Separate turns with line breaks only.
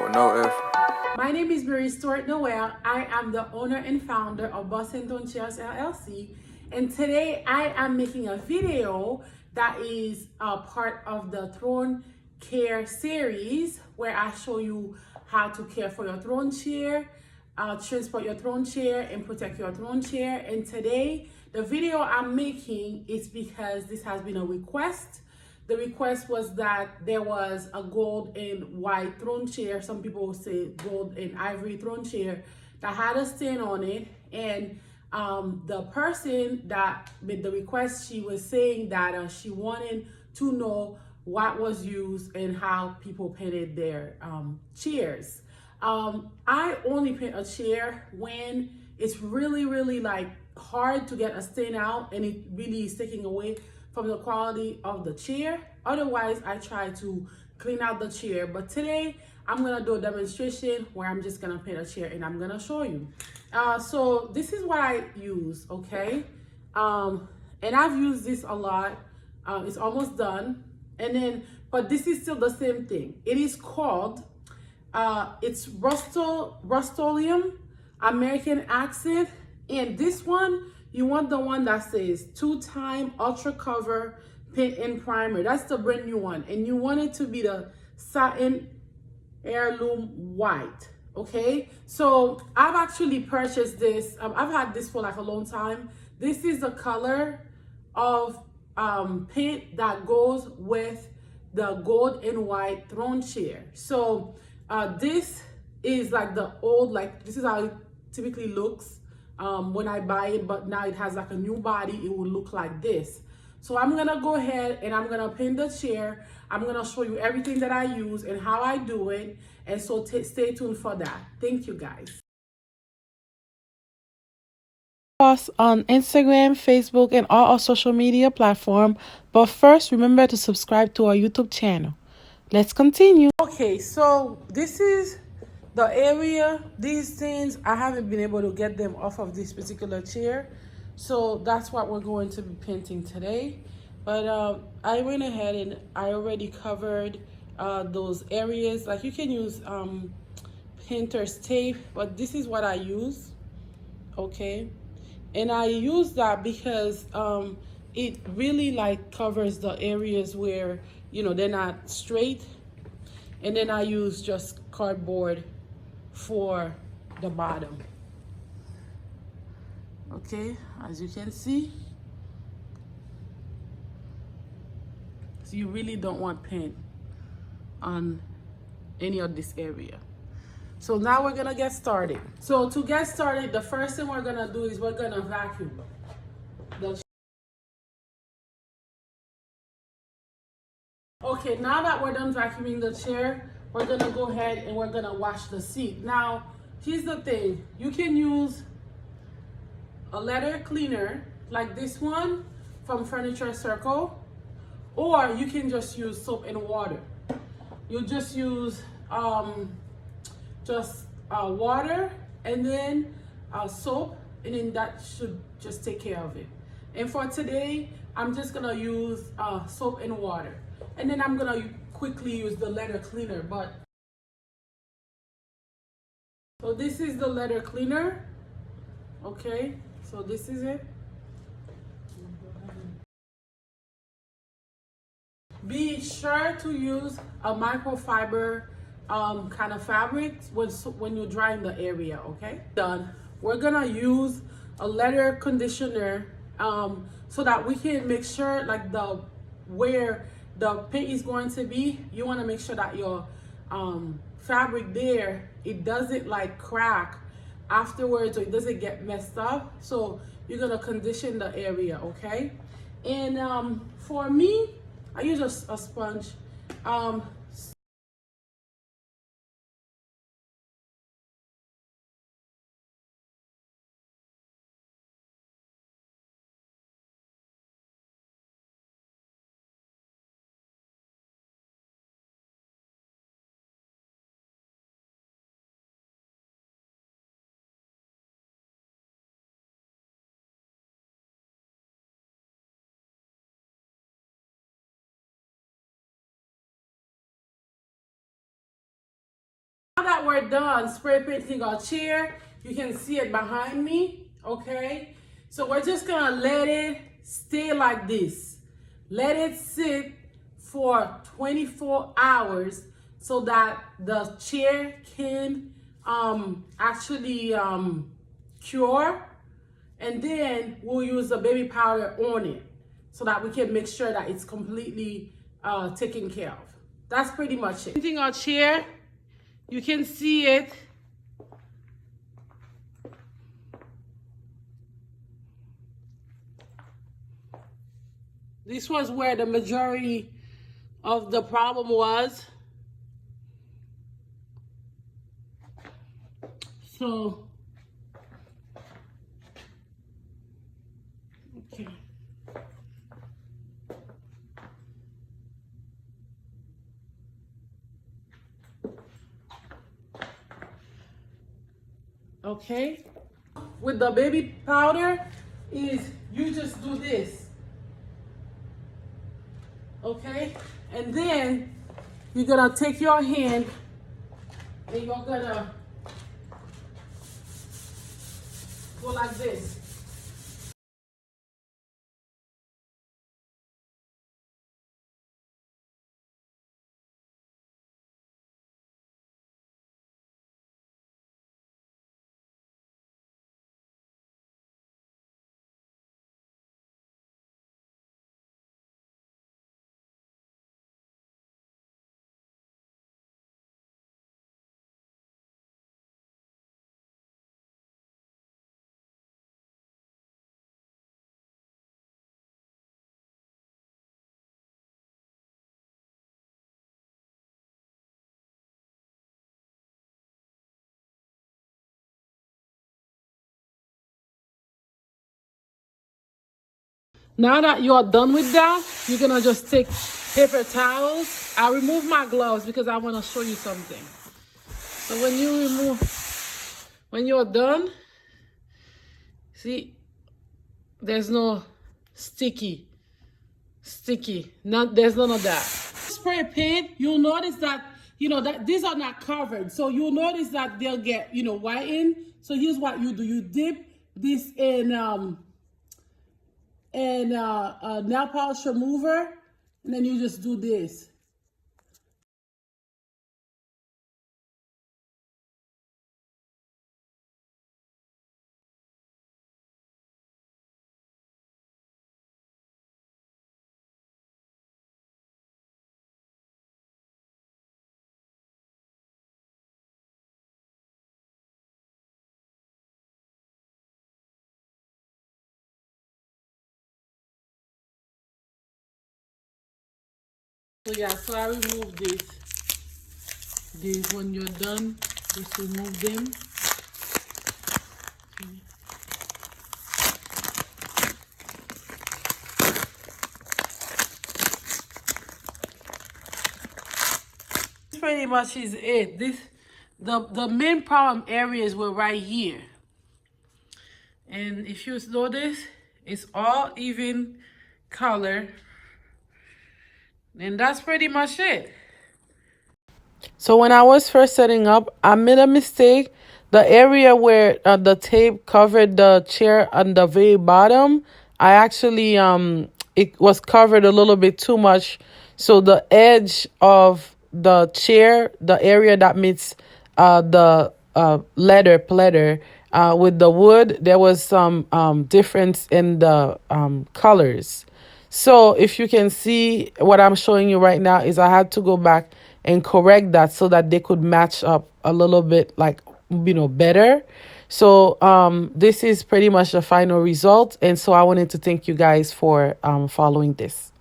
with no effort.
My name is Mary Stewart Noel. I am the owner and founder of Boston Throne Chairs LLC. And today I am making a video that is a part of the Throne Care series where I show you how to care for your throne chair, transport your throne chair, and protect your throne chair. And today, the video I'm making is because this has been a request. The request was that there was a gold and white throne chair. Some people say gold and ivory throne chair that had a stain on it. And the person that made the request, she was saying that she wanted to know what was used and how people painted their chairs. I only paint a chair when it's really like hard to get a stain out and it really is taking away from the quality of the chair. Otherwise, I try to clean out the chair. But today, I'm gonna do a demonstration where I'm just gonna paint a chair and I'm gonna show you. So this is what I use, okay? And I've used this a lot. It's almost done. And then, but this is still the same thing. It is called, it's Rust-Oleum American Accent. And this one, you want the one that says 2-time Ultra Cover Paint and Primer. That's the brand new one. And you want it to be the Satin Heirloom White. Okay, so I've actually purchased this. I've had this for like a long time. This is the color of paint that goes with the gold and white throne chair. So this is like the old, like this is how it typically looks when I buy it, but now it has like a new body. It will look like this. So I'm gonna go ahead and I'm gonna paint the chair. I'm gonna show you everything that I use and how I do it. And so stay tuned for that. Thank you guys.
Us on Instagram, Facebook, and all our social media platforms. But first, remember to subscribe to our YouTube channel. Let's continue.
Okay, so this is the area. These things, I haven't been able to get them off of this particular chair. So that's what we're going to be painting today. But I went ahead and I already covered those areas. Like you can use painter's tape, but this is what I use, okay? And I use that because it really like covers the areas where, you know, they're not straight. And then I use just cardboard for the bottom. Okay, as you can see. So you really don't want paint on any of this area. So now we're gonna get started. So to get started, the first thing we're gonna do is we're gonna vacuum Okay, now that we're done vacuuming the chair, we're gonna go ahead and we're gonna wash the seat. Now, here's the thing. You can use a leather cleaner like this one from Furniture Circle, or you can just use soap and water. You just use water and then soap, and then that should just take care of it. And for today, I'm just gonna use soap and water. And then I'm gonna quickly use the leather cleaner. So this is the leather cleaner. Okay, so this is it. Be sure to use a microfiber kind of fabric when you're drying the area, okay? Done. We're gonna use a leather conditioner so that we can make sure like where the paint is going to be, you wanna make sure that your fabric there, it doesn't like crack afterwards or it doesn't get messed up. So you're gonna condition the area, okay? And for me, I use a sponge. that we're done spray painting our chair, you can see it behind me, okay? So we're just gonna let it stay like this. Let it sit for 24 hours so that the chair can actually cure, and then we'll use the baby powder on it so that we can make sure that it's completely taken care of. That's pretty much it. Painting our chair, you can see it. This was where the majority of the problem was. So, okay. Okay. With the baby powder is you just do this. Okay? And then you're gonna take your hand and you're gonna go like this. Now that you are done with that, you're gonna just take paper towels. I remove my gloves because I wanna show you something. So when you're done, see, there's no sticky, there's none of that. Spray paint, you'll notice that, that these are not covered. So you'll notice that they'll get, whitened. So here's what you do. You dip this in, a nail polish remover, and then you just do this. So yeah, so I remove this. When you're done, just remove them. This pretty much is it. The main problem areas were right here. And if you notice, it's all even color. And that's pretty much it.
So when I was first setting up, I made a mistake. The area where the tape covered the chair on the very bottom, I actually, it was covered a little bit too much. So the edge of the chair, the area that meets the leather pleather with the wood, there was some difference in the colors. So if you can see, what I'm showing you right now is I had to go back and correct that so that they could match up a little bit, like, better. So this is pretty much the final result. And so I wanted to thank you guys for following this.